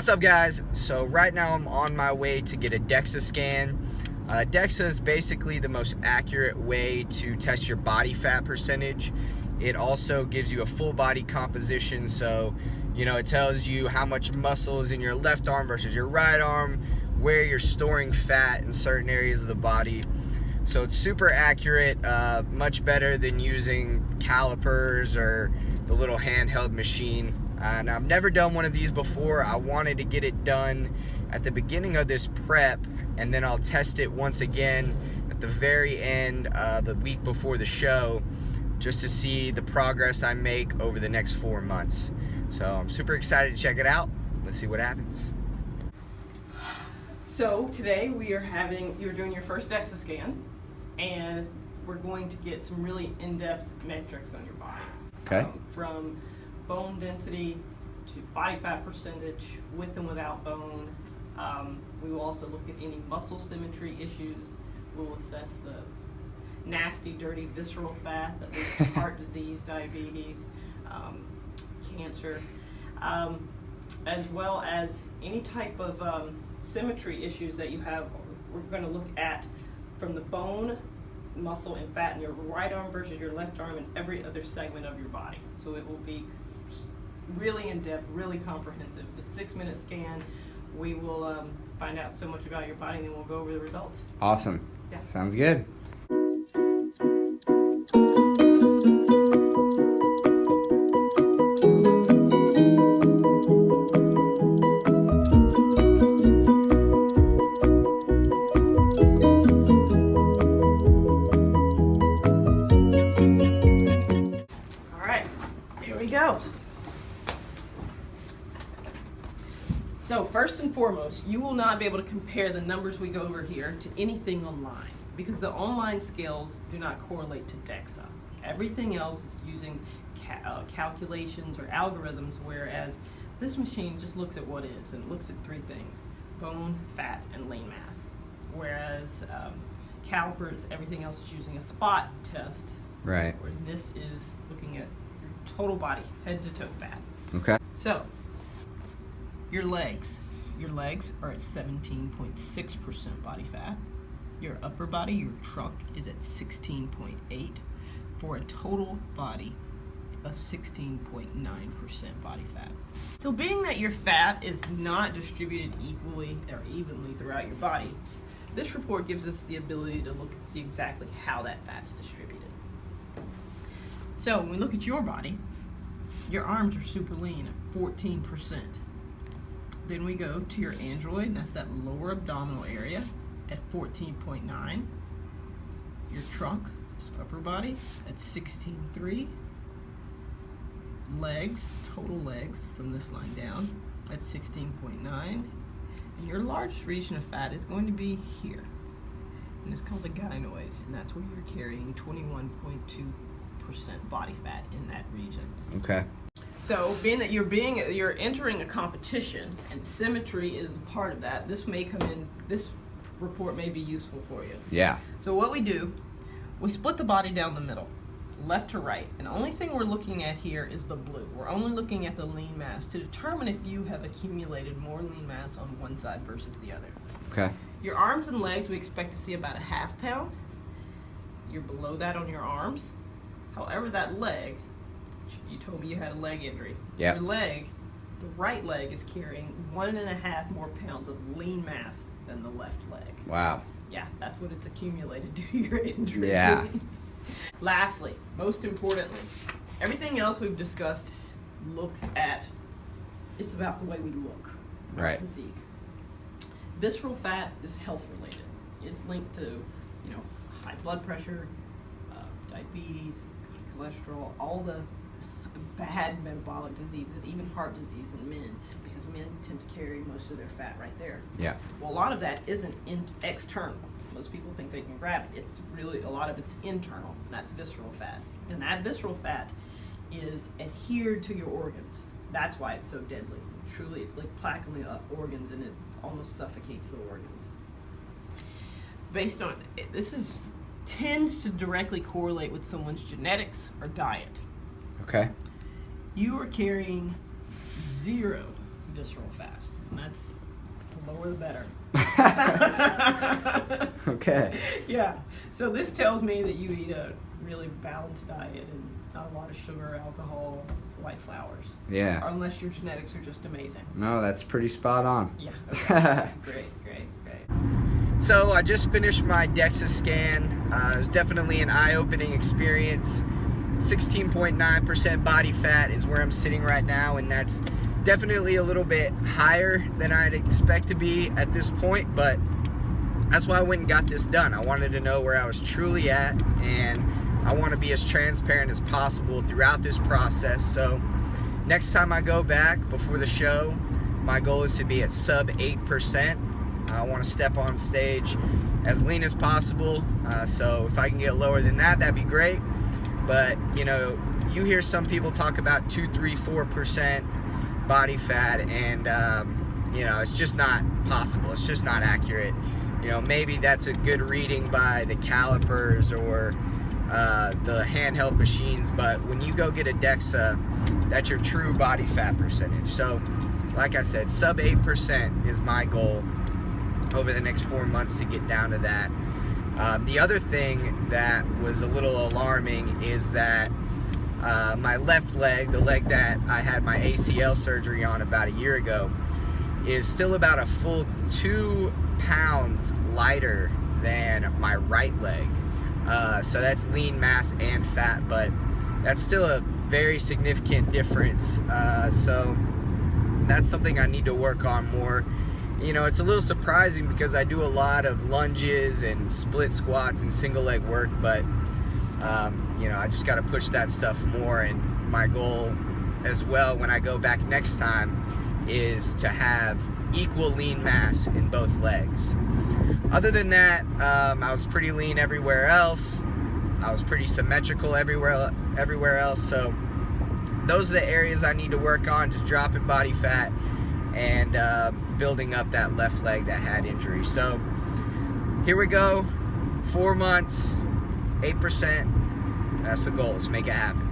What's up, guys? So right now I'm on my way to get a DEXA scan. DEXA is basically the most accurate way to test your body fat percentage. It also gives you a full body composition, so it tells you how much muscle is in your left arm versus your right arm, where you're storing fat in certain areas of the body. So it's super accurate, much better than using calipers or the little handheld machine. And I've never done one of these before. I wanted to get it done at the beginning of this prep, and then I'll test it once again at the very end, the week before the show, just to see the progress I make over the next 4 months. So I'm super excited to check it out. Let's see what happens. So today you're doing your first DEXA scan, and we're going to get some really in-depth metrics on your body. Okay. From bone density to body fat percentage, with and without bone. We will also look at any muscle symmetry issues. We'll assess the nasty, dirty, visceral fat that leads to heart disease, diabetes, cancer, as well as any type of symmetry issues that you have. We're going to look at from the bone, muscle, and fat in your right arm versus your left arm and every other segment of your body. So it will be really in-depth, really comprehensive. The 6-minute scan, we will find out so much about your body, and then we'll go over the results. Awesome. Yeah. Sounds good. Go. So first and foremost, you will not be able to compare the numbers we go over here to anything online, because the online scales do not correlate to DEXA. Everything else is using calculations or algorithms, whereas this machine just looks at what is, and it looks at 3 things: bone, fat, and lean mass. Whereas calipers, everything else is using a spot test. Right. Where this is looking at total body, head to toe fat. Okay. So, your legs are at 17.6% body fat. Your upper body, your trunk, is at 16.8 for a total body of 16.9% body fat. So being that your fat is not distributed equally or evenly throughout your body, this report gives us the ability to look and see exactly how that fat's distributed. So when we look at your body, your arms are super lean at 14%. Then we go to your android, and that's that lower abdominal area, at 14.9. Your trunk, so upper body, at 16.3. Legs, total legs from this line down, at 16.9. And your largest region of fat is going to be here, and it's called the gynoid, and that's where you're carrying 21.2% body fat in that region. Okay. So being that you're entering a competition and symmetry is a part of that, this report may be useful for you. Yeah. So what we do, we split the body down the middle, left to right, and the only thing we're looking at here is the blue. We're only looking at the lean mass to determine if you have accumulated more lean mass on one side versus the other. Okay. Your arms and legs, we expect to see about a ½ pound. You're below that on your arms. However, that leg, you told me you had a leg injury. Yeah. Your leg, the right leg, is carrying 1.5 more pounds of lean mass than the left leg. Wow. Yeah, that's what it's accumulated due to your injury. Yeah. Lastly, most importantly, everything else we've discussed it's about the way we look. Right. Physique. Visceral fat is health related. It's linked to, high blood pressure, diabetes, cholesterol, all the bad metabolic diseases, even heart disease in men, because men tend to carry most of their fat right there. Yeah. Well, a lot of that isn't external. Most people think they can grab it. It's really, a lot of it's internal, and that's visceral fat. And that visceral fat is adhered to your organs. That's why it's so deadly. Truly, it's like plaque on the organs, and it almost suffocates the organs. Based on, tends to directly correlate with someone's genetics or diet. Okay. You are carrying 0 visceral fat. And that's the lower the better. Okay. Yeah. So this tells me that you eat a really balanced diet and not a lot of sugar, alcohol, white flours. Yeah. Or unless your genetics are just amazing. No, that's pretty spot on. Yeah. Okay. Great. So I just finished my DEXA scan. It was definitely an eye-opening experience. 16.9% body fat is where I'm sitting right now, and that's definitely a little bit higher than I'd expect to be at this point, but that's why I went and got this done. I wanted to know where I was truly at, and I want to be as transparent as possible throughout this process. So next time I go back before the show, my goal is to be at sub 8%. I want to step on stage as lean as possible, so if I can get lower than that, that'd be great. But you know, you hear some people talk about 2, 3, 4% body fat, and you know, it's just not possible. It's just not accurate. You know, maybe that's a good reading by the calipers or the handheld machines, but when you go get a DEXA, that's your true body fat percentage. So like I said, sub 8% is my goal over the next 4 months to get down to that. The other thing that was a little alarming is that my left leg, the leg that I had my ACL surgery on about a year ago, is still about a full 2 pounds lighter than my right leg. So that's lean mass and fat, but that's still a very significant difference. So that's something I need to work on more. You know, it's a little surprising because I do a lot of lunges and split squats and single leg work, but you know, I just got to push that stuff more. And my goal as well when I go back next time is to have equal lean mass in both legs. Other than that, I was pretty lean everywhere else. I was pretty symmetrical everywhere else. So those are the areas I need to work on, just dropping body fat and building up that left leg that had injury. So here we go, 4 months, 8%. That's the goal. Let's make it happen.